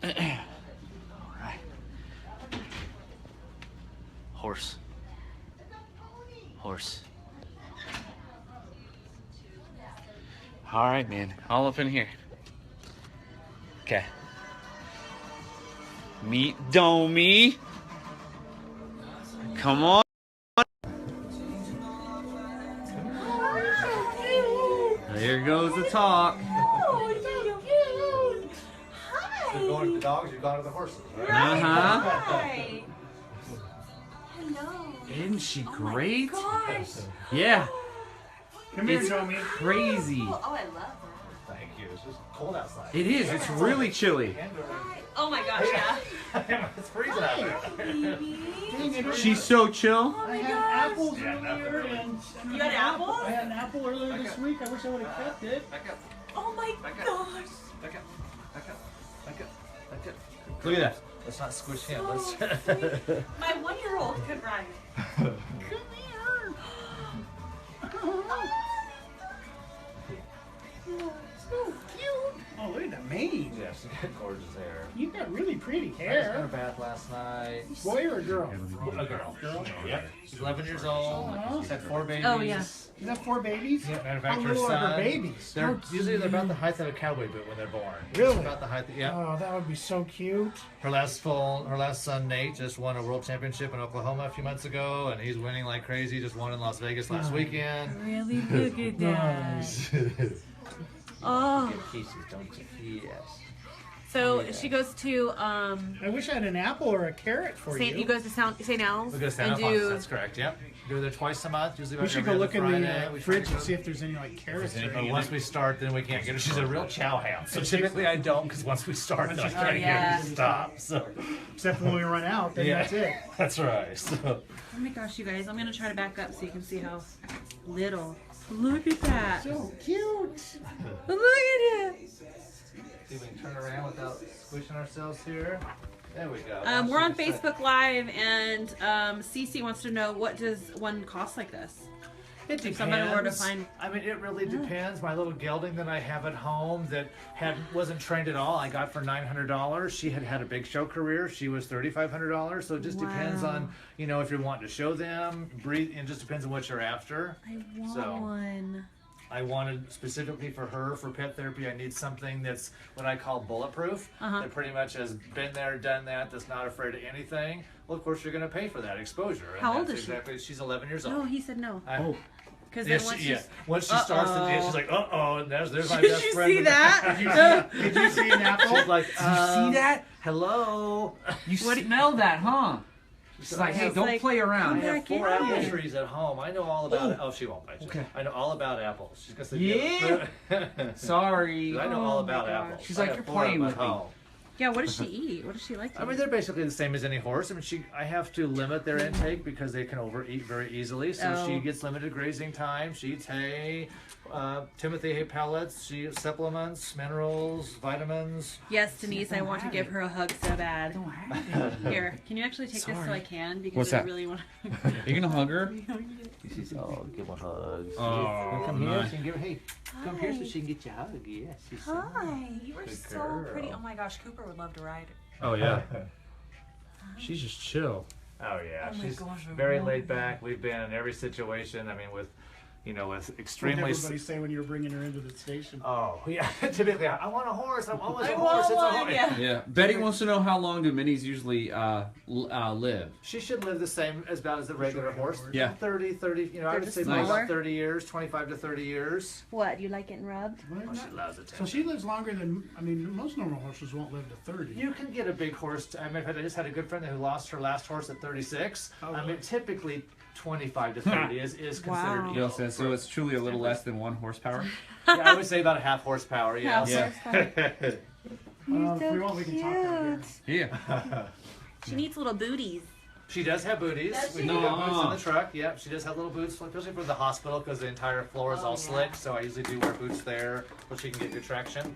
All right. Horse. Horse. All right, man. All up in here. Okay. Meet Domi. Come on. There goes the talk. You're going to the dogs, you're going to the horses, right? Hi. Hello. Isn't she great? Gosh. Yeah. Come here, It's Domi. crazy. Oh, I love that. Thank you. It's just cold outside. It is. It's really chilly. Oh my gosh, yeah. It's freezing out there. Baby. She's so chill. Oh I my had gosh. apples earlier, and You had apples? I had an apple earlier this week. I wish I would have kept it. Back up. Oh my gosh. Back up. Back up. Back up. Back up. Look at that. Let's not squish him. Let's. My 1-year-old could ride. Come here. So cute. Oh, look at the mane. Yeah, she's got gorgeous hair. You've got really pretty I just got her hair. bath last night. Boy or girl? A girl. Girl. Yep. She's 11 years old. She's had 4 babies. Oh, yeah. You got 4 babies? Yeah, matter of fact, How her little are her son. babies? Usually they're about the height of a cowboy boot when they're born. Really? About the height. Yeah. Oh, that would be so cute. Her last son Nate just won a world championship in Oklahoma a few months ago, and he's winning like crazy. Just won in Las Vegas last weekend. Really look at that. Oh. Give kisses, don't you? Yes. So she goes to I wish I had an apple or a carrot for St. you. You goes to St. Al's We go to San and Alphonsus, do. that's correct. Yep. Go there twice a month. Usually We about should every go look in other the Friday. We fridge try and to see go- if there's any like carrots or But anything. once we start, then we can't get her. She's a real chow hound. So typically I don't, because once we start, then I can't yeah. get her to stop. So Except when we run out, then that's it. That's right. So Oh my gosh, you guys! I'm gonna try to back up so you can see how little. Look at that! So cute. Look at it! see if we can turn around without squishing ourselves here. There we go. We're on Facebook Live, and Cece wants to know, what does one cost like this? It depends. somebody were to find- I mean, it really depends. My little gelding that I have at home that wasn't trained at all, I got for $900. She had a big show career. She was $3,500. So it just depends Wow. on, you know, if you're wanting to show them, breathe. It just depends on what you're after. I want So- one. I wanted specifically for her for pet therapy. I need something that's what I call bulletproof. That pretty much has been there, done that. That's not afraid of anything. Well, of course, you're going to pay for that exposure. And How old that's is she? exactly, she's 11 years old. No, he said no. Because Yeah, then once yeah. she's... Once she starts the day, she's like, uh-oh, and there's my Did best you friend. see that? Did you see an apple? She's like, Did you see that? hello. You smell that, huh? She's like, hey, It's don't like, play I around. have back 4 in. apple trees at home. I know all about it. Oh, she won't bite you. Okay. I know all about apples. She's gonna say, Yeah? Sorry. I know all Oh my about gosh. apples. She's I like, have you're 4 playing at with me. home. Yeah, what does she eat? What does she like to I mean, eat? they're basically the same as any horse. I mean, I have to limit their intake because they can overeat very easily. So Oh. she gets limited grazing time. She eats hay, Timothy hay pellets. She eats supplements, minerals, vitamins. Yes, Denise, I want to give her a hug so bad. Here, can you actually take this so I can? Because What's I that? really want You gonna hug her? She says, "Oh, give her a hug." Oh, Come here. nice. She can give her. Hey, come here so she can get you a hug. Yes. She's Hi, you are Good so girl. pretty. Oh my gosh, Cooper would love to ride. Oh, yeah. She's just chill. Oh yeah, Oh my she's gosh, I very love laid back. We've been in every situation. I mean, with What extremely. did everybody say when you were bringing her into the station? Oh yeah, typically I want a horse. I want I a want horse. It's a one, horse. yeah. Yeah. Betty wants to know, how long do minis usually live? She should live the same as about as the regular horse. Yeah. 30, you know, I They're would just say smaller? about 30 years, 25 to 30 years. What, you like getting rubbed? Oh, she loves it. So she lives longer than, I mean, most normal horses won't live to 30. You can get a big horse. I mean, I just had a good friend who lost her last horse at 36. Oh, I mean, really? typically 25 to 30 is considered. Wow. You You know, know, so it's truly a little less than 1 horsepower. yeah, I would say about a half horsepower. Yeah. Yeah. If we want, we can talk to her here. Yeah. She needs little booties. She does have booties. Does We she? do have boots in No. the truck. Yep, she does have little boots, especially for the hospital because the entire floor is Oh, all yeah. slick. So I usually do wear boots there so she can get good traction.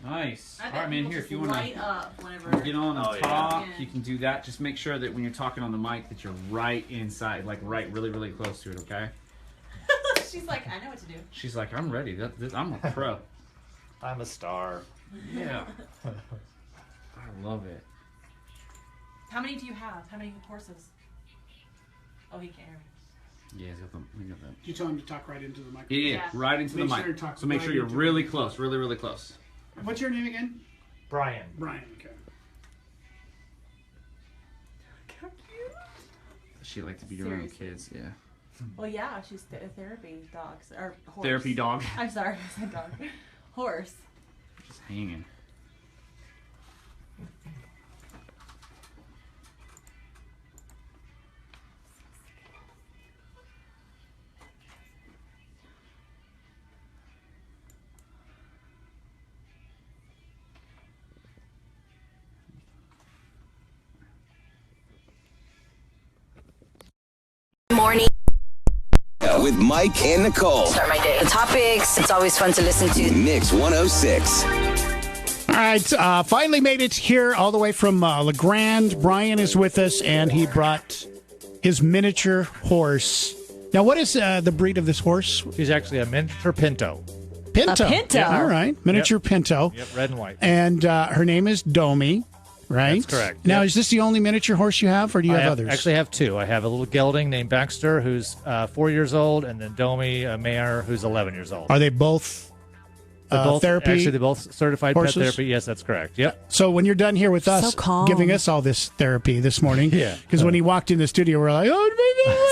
Nice. All right, man, here, if you want light to up whenever. get on and Oh, yeah. talk, Yeah. you can do that. Just make sure that when you're talking on the mic that you're right inside, like right really, really close to it, okay? She's like, I know what to do. She's like, I'm ready. I'm a pro. I'm a star. Yeah. All Love it. How many do you have? How many horses? Oh, he can't hear me. Yeah, he's got the. You tell him to talk right into the microphone. Yeah, right into the Make sure mic. you talk So make right sure you're into really it. close, really close. What's your name again? Brian. Brian. Okay. She like to be around Seriously. kids. Yeah. Well, yeah, she's a therapy dogs or horse. Therapy dog. I'm sorry, I said dog. Horse. Just hanging. Morning With Mike and Nicole. start my day. The topics, it's always fun to listen to. Mix 106. All right, finally made it here all the way from LeGrand. Brian is with us, and he brought his miniature horse. Now, what is the breed of this horse? She's actually a miniature pinto. Pinto. A pinto. Yeah, all right, miniature pinto. Yep, red and white. And her name is Domi, right? That's correct. Now, Yep. is this the only miniature horse you have, or do you have others? Actually have two. I have a little gelding named Baxter, who's 4 years old, and then Domi, a mare, who's 11 years old. Are they both They're both, therapy? Actually, they're both certified horses? pet therapy. Yes, that's correct. Yep. So when you're done here with us, So calm. giving us all this therapy this morning, Yeah. because when he walked in the studio, we're like, oh,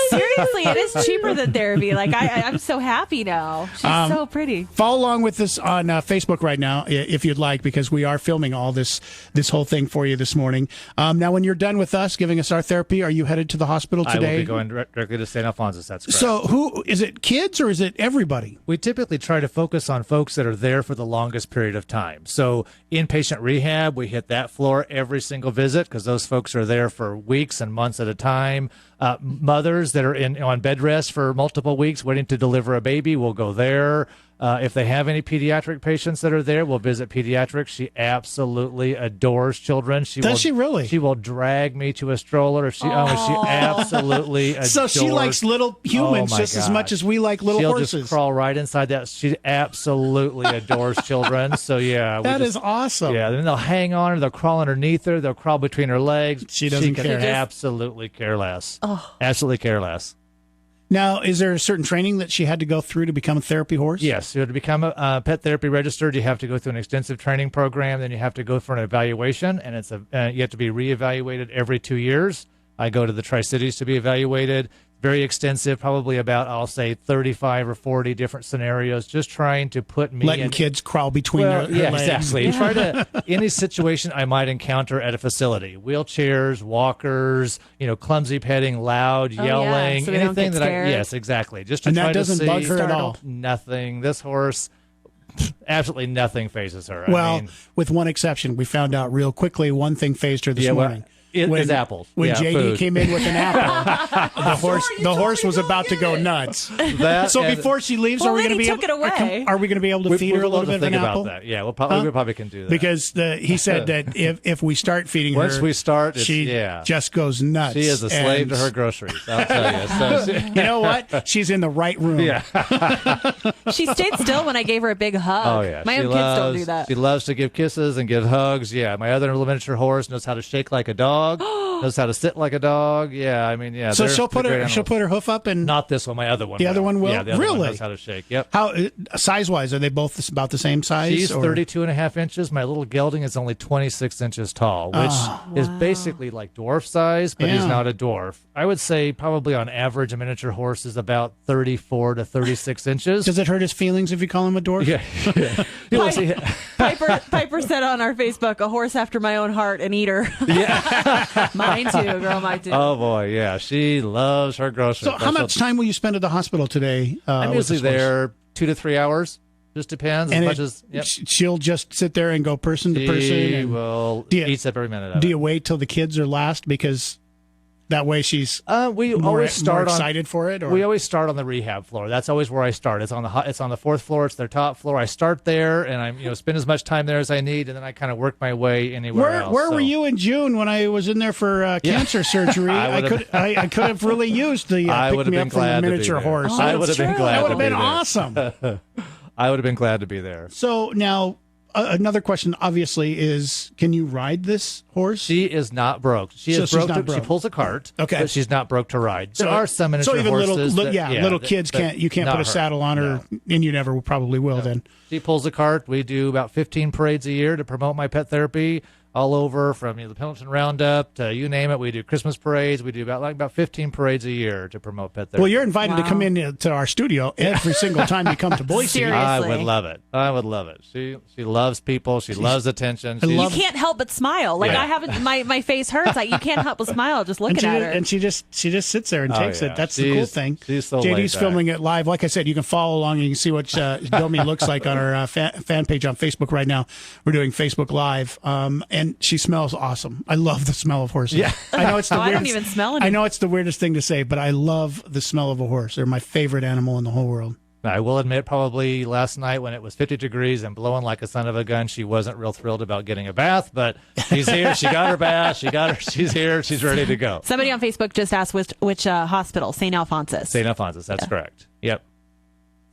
Seriously, it is cheaper than therapy. Like I'm so happy now. She's so pretty. follow along with us on Facebook right now, if you'd like, because we are filming all this whole thing for you this morning. Now, when you're done with us, giving us our therapy, are you headed to the hospital I will today? be going directly to St. Alphonsus. That's correct. So, who is it? Kids or is it everybody? We typically try to focus on folks that are there for the longest period of time. So inpatient rehab, we hit that floor every single visit because those folks are there for weeks and months at a time. Mothers that are on bed rest for multiple weeks waiting to deliver a baby, we'll go there. If they have any pediatric patients that are there, we'll visit pediatrics. She absolutely adores children. Does she really? She will drag me to a stroller if she. She absolutely adores. So she likes little humans Oh, my just as much gosh. as we like little She'll horses. just crawl right inside that. She absolutely adores children. So yeah, That is awesome. Yeah, then they'll hang on her. They'll crawl underneath her. They'll crawl between her legs. She doesn't can care. absolutely care less. Absolutely care less. Now, is there a certain training that she had to go through to become a therapy horse? Yes, so to become a pet therapy registered, you have to go through an extensive training program. Then you have to go for an evaluation, and it's you have to be reevaluated every 2 years. I go to the Tri-Cities to be evaluated. Very extensive, probably about, I'll say, 35 or 40 different scenarios, just trying to put me Letting in. kids crawl between Well, their yeah, legs. exactly. Try to any situation I might encounter at a facility: wheelchairs, walkers, clumsy petting, loud yeah, yelling, so they don't anything get that scared. yes, exactly. Just to And try that doesn't to see, bug her at all. Nothing. This horse, absolutely nothing phases her. Well, I mean, with one exception, we found out real quickly one thing phased her this Yeah, well, morning. it's apples. When Yeah, JD food. came in with an apple, the horse was about to go nuts. that So and- before she leaves, Well, are we then going to he be took able? it away. Are we going to be able to we, feed we're her a allowed little to bit of think an about apple? that. Yeah, we probably can do that Because he said that if we start feeding Once her, we start, it's- she yeah. just goes nuts. she is a slave to And her groceries. I'll tell you. So she- You know what? She's in the right room. yeah. She stayed still when I gave her a big hug. Oh yeah, My she own kids don't do that. She loves to give kisses and give hugs. Yeah, my other little miniature horse knows how to shake like a dog, knows how to sit like a dog. Yeah, I mean, yeah. So they're- she'll put they're her great she'll animals. put her hoof up and Not this one. My other one. The other one will? Yeah, the other Really? one knows how to shake. Yep. how size wise are they both about the same size? She's or- 32 and a half inches. My little gelding is only 26 inches tall, which is basically like dwarf size, but he's Yeah. not a dwarf. I would say probably on average, a miniature horse is about 34 to 36 inches. Does it hurt his feelings if you call him a dwarf? Yeah. You will see- Piper said on our Facebook, a horse after my own heart, an eater. yeah. Mine too, girl, mine too. Oh boy, yeah. She loves her groceries. So how much time will you spend at the hospital today? I'm with usually this horse? there 2 to 3 hours. Just depends. And as much it- as yep. she'll just sit there and go person to person. She and will Do you- eat up every minute of do it. you wait till the kids are last because that way she's We more, always start more on. excited for it? Or? We always start on the rehab floor. That's always where I start. It's on the fourth floor. It's their top floor. I start there, and I spend as much time there as I need, and then I kind of work my way anywhere else. Where So- were you in June when I was in there for cancer surgery? I would've- I could have really used the I pick would have me been up from the glad to be miniature there. horse. I would have been glad That would to have be been there. awesome. I would have been glad to be there. So now, another question, obviously, is can you ride this horse? She is not broke. She So is she's broke. not broke. She pulls a cart. Okay. But she's not broke to ride. There are some miniature so even horses. little kids can't. You can't not put a her. saddle on her, and you never probably will. Then She pulls a cart. We do about 15 parades a year to promote my pet therapy all over, from the Pendleton Roundup to you name it. We do Christmas parades. We do about 15 parades a year to promote pet therapy. well, you're invited to come in to our studio every single time you come to Boise. Seriously. I would love it. I would love it. She loves people. She loves attention. I She's- love- You can't help but smile. Like Yeah. I haven't. My face hurts. Like you can't help but smile just looking at her. And she just sits there and takes it. That's the cool She's- thing. she's so JD's laid back. filming it live. Like I said, you can follow along and you can see what Domi looks like on our fan page on Facebook right now. We're doing Facebook Live, and she smells awesome. I love the smell of horses. Yeah. I know it's the Oh, I don't weirdest, even smell any. I know it's the weirdest thing to say, but I love the smell of a horse. They're my favorite animal in the whole world. I will admit, probably last night when it was 50 degrees and blowing like a son of a gun, she wasn't real thrilled about getting a bath. But she's here. She got her bath. She's here. She's ready to go. Somebody on Facebook just asked which hospital, St. Alphonsus. St. Alphonsus. That's correct. Yep.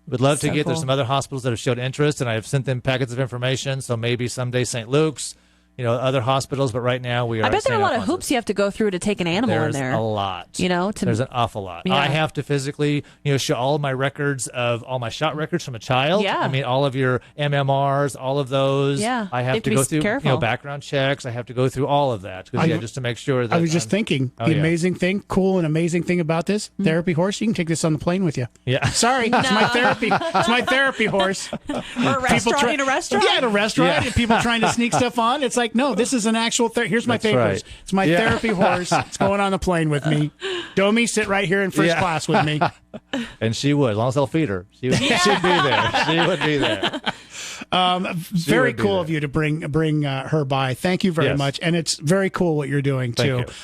Would love to So get. There's cool. some other hospitals that have showed interest, and I've sent them packets of information. So maybe someday St. Luke's, other hospitals. But right now we are. I bet at there are a St. lot of Alphonsus. hoops you have to go through to take an animal There's in there. a lot. There's an awful lot. Yeah. I have to physically, show all of my records of all my shot records from a child. Yeah. I mean, all of your MMRs, all of those. Yeah. I You have have to to go be through, careful. background checks. I have to go through all of that just to make sure that I was just I'm- thinking, Oh, the yeah. amazing thing, cool and amazing thing about this therapy horse, you can take this on the plane with you. Yeah. Sorry, it's my therapy. It's my therapy horse. Or a restaurant in a restaurant. Yeah, at a restaurant. Yeah. And people trying to sneak stuff on. It's like, no, this is an actual. Here's my That's papers. right. It's my Yeah. therapy horse. It's going on the plane with me. Domi, sit right here in first Yeah. class with me. And she would, as long as they'll feed her. She'd be there. She would be there. Very would be cool there. of you to bring her by. Thank you very Yes. much, and it's very cool what you're doing too. Thank you.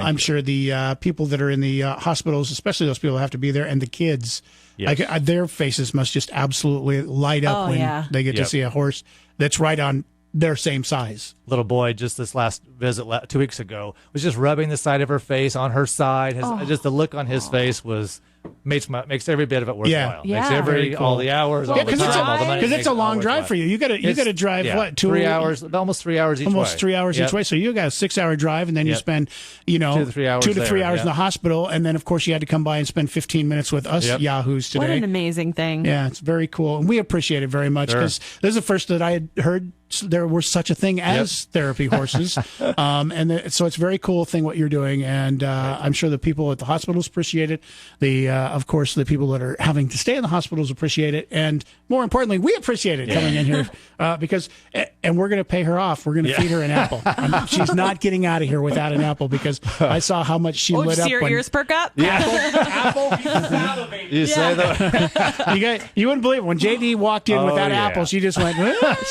I'm sure the people that are in the hospitals, especially those people who have to be there, and the kids, Yes. their faces must just absolutely light up Oh, when yeah. they get to Yep. see a horse that's right on their same size. Little boy, just this last visit 2 weeks ago, was just rubbing the side of her face on her side. Just the look on his face makes every bit of it worthwhile. Yeah. Makes Very cool. all the hours, all Yeah, the because time, all the money. it's makes a it all long drive worthwhile. for you. You got to drive Yeah, what 3 hours, almost 3 hours each way. almost 3 hours Yep. each way. So you got a 6-hour drive, and then you Yep. spend, 2 to 3 hours 2 to 3 there, hours in yeah. the hospital, and then of course you had to come by and spend 15 minutes with us Yep. yahoos What today. an amazing thing. Yeah, it's very cool, and we appreciate it very much Sure. because this is the first that I had heard there was such a thing as therapy horses, so it's a very cool thing what you're doing, and I'm sure the people at the hospitals appreciate it. Of course, the people that are having to stay in the hospitals appreciate it, and more importantly, we appreciate it coming in here because, and we're going to pay her off. We're going to feed her an apple. She's not getting out of here without an apple because I saw how much she Oh, did lit you up see your when ears perk up? You say that? you wouldn't believe it. When JD walked in with Oh, that yeah. apple, she just went.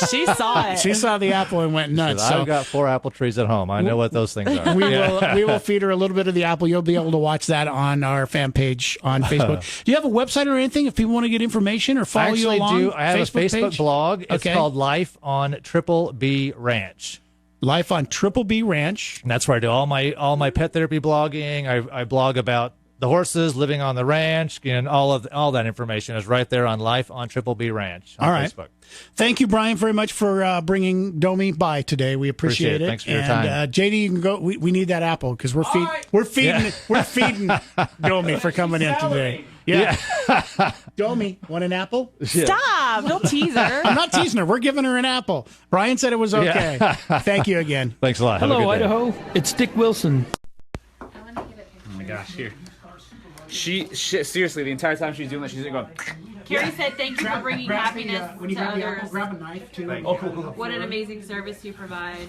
She saw it. She saw the apple and went nuts. I've So got 4 apple trees at home. I know what those things are. we will feed her a little bit of the apple. You'll be able to watch that on our fan page on Facebook. Do you have a website or anything if people want to get information or follow I you actually along? do. I have a Facebook page? blog. It's Okay. called Life on Triple B Ranch. Life on Triple B Ranch. And that's where I do all my pet therapy blogging. I blog about the horses living on the ranch, and all that information is right there on Life on Triple B Ranch on All right. Facebook. Thank you, Brian, very much for bringing Domi by today. We appreciate it. Thanks for your and, time. JD, you can go. We need that apple because we're feeding Domi for coming in today. Yeah. Domi, want an apple? Stop! Don't tease her. I'm not teasing her. We're giving her an apple. Brian said it was okay. Thank you again. Thanks a lot. Have a Hello, good day. Idaho. It's Dick Wilson. Oh my gosh, here. She seriously, the entire time she's doing that, she's going. Carrie said, "Thank you for bringing happiness to others. grab a knife too. What an amazing service you provide."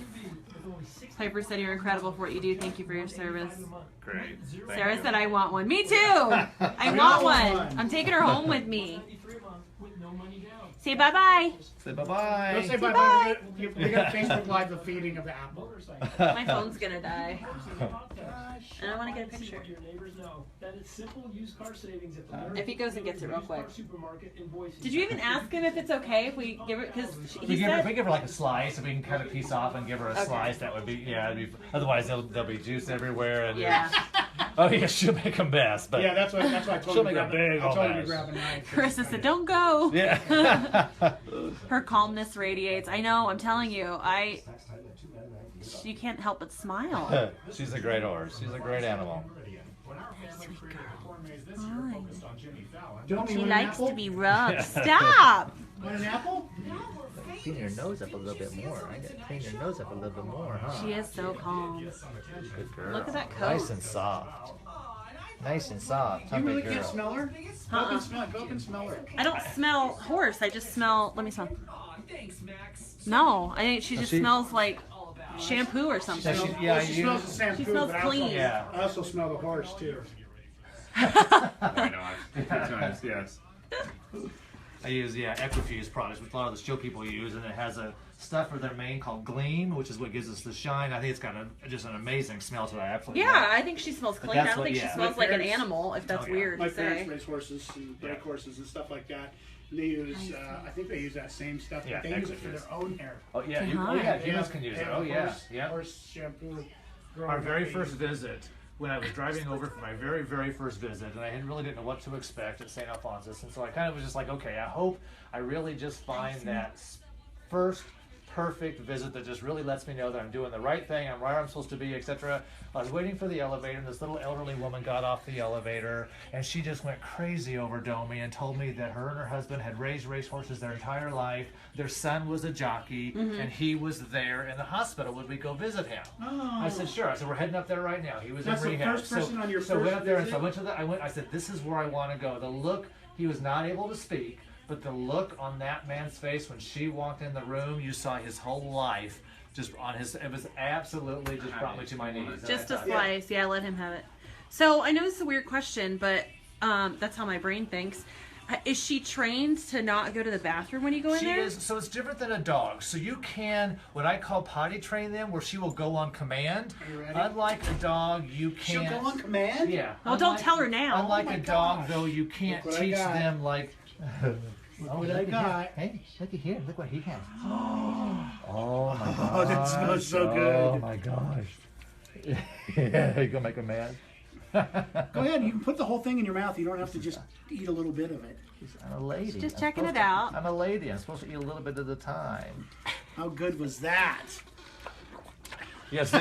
Piper said, "You're incredible for what you do. Thank you for your service." Great. Sarah said, "I want one." Me too. I want one. I'm taking her home with me. Say bye-bye. Say bye-bye. Don't say bye-bye. We got Facebook Live the feeding of the apple. My phone's gonna die. And I want to get a picture. If he goes and gets it real quick. Did you even ask him if it's okay if we give it? Because he said. If we give her like a slice, if we can cut a piece off and give her a slice, that would be, otherwise there'll be juice everywhere. And Yeah. Oh yeah, she'll make a mess, but Yeah, that's why I told She'll you make a big I old told you to mess. grab a knife. Carissa said, "Don't go." yeah. Her calmness radiates. I know. I'm telling you. You can't help but smile. She's a great horse. She's a great animal. Fine. Domi, She want an likes apple? to be rubbed. Stop. Want an apple? Clean your nose up a little bit more. I gotta clean your nose up a little bit more, huh? She is so calm. Good girl. Look at that coat. Nice and soft. Nice and soft. You really Big can't girl. smell her? Go up and smell. Go up and smell her. I don't smell horse. I just smell. Let me smell. No, I think she just smells like shampoo or something. Well, she smells the shampoo. She smells but I also- clean. Yeah. I also smell the horse too. I know. Sometimes, yes. I use Equifuse products, which a lot of the show people use, and it has a stuff for their mane called Gleam, which is what gives us the shine. I think it's got just an amazing smell to it. I absolutely Yeah, love it. I think she smells clean. that's I don't what- think she yeah. smells My like an parents- animal, if that's Oh, yeah. weird My to parents say. race horses and break horses and stuff like that. And they use, I think they use that same stuff, but Yeah, they use it for Equifuse. their own hair. Oh yeah, They humans can use it. Oh yeah, yeah. Horse shampoo. growing Our up, very they first use it. visit, when I was driving over for my very, very first visit, and I really didn't know what to expect at St. Alphonsus, and so I kind of was just like, okay, I hope I really just find that first perfect visit that just really lets me know that I'm doing the right thing, I'm where I'm supposed to be, etc. I was waiting for the elevator, and this little elderly woman got off the elevator, and she just went crazy over Domi and told me that her and her husband had raised racehorses their entire life. Their son was a jockey, and he was there in the hospital. Would we go visit him? I said, sure. I said, we're heading up there right now. He was That's in the rehab. first person on your so I went first up there, and visit? so I said, this is where I want to go. The look, he was not able to speak, but the look on that man's face when she walked in the room, you saw his whole life just on his, it was absolutely just brought me to my knees. And Just I a thought, slice. Yeah, let him have it. So I know this is a weird question, but that's how my brain thinks. Is she trained to not go to the bathroom when you go in She there? is, so it's different than a dog. So you can, what I call potty train them, where she will go on command. Are you ready? Unlike a dog, you She'll can't. go on command? Yeah. Well, don't tell her now. Unlike Oh my a dog, gosh. though, you can't Look what I teach got. them like. Oh, what I got. Hey, look at here. Look what he has. Oh my gosh. Oh, that smells so Oh good. my gosh. Yeah, you gonna make them mad? Go ahead. You can put the whole thing in your mouth. You don't have to just eat a little bit of it. I'm a lady. Just I'm checking supposed it out. I'm a lady. I'm supposed to eat a little bit at a time. How good was that? Yeah, see?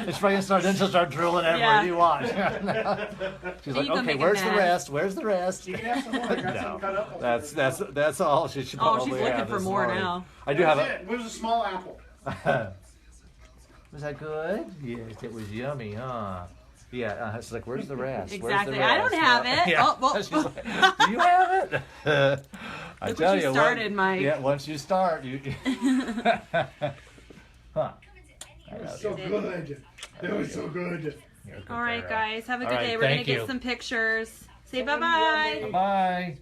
It's probably gonna start, then she'll start drooling everywhere. Yeah. You watch. She's like, you go okay, make a where's the mess. rest? Where's the rest? You can have some more. I got No, some cut up. that's all she should Oh, probably she's looking have for this more morning. now. I do have a. It was a small apple. Was that good? Yes, it was yummy, huh? Yeah, it's like, where's the rest? Exactly. Where's the I don't rest? have it. Yeah. Oh, well. She's like, do you have it? I Look tell what you you, started, Mike. Yeah, once you start, you. Huh? So good. It was so good. You're a good All right, girl. guys. Have a All good right, day. We're going to thank get you. some pictures. Say bye-bye. Bye.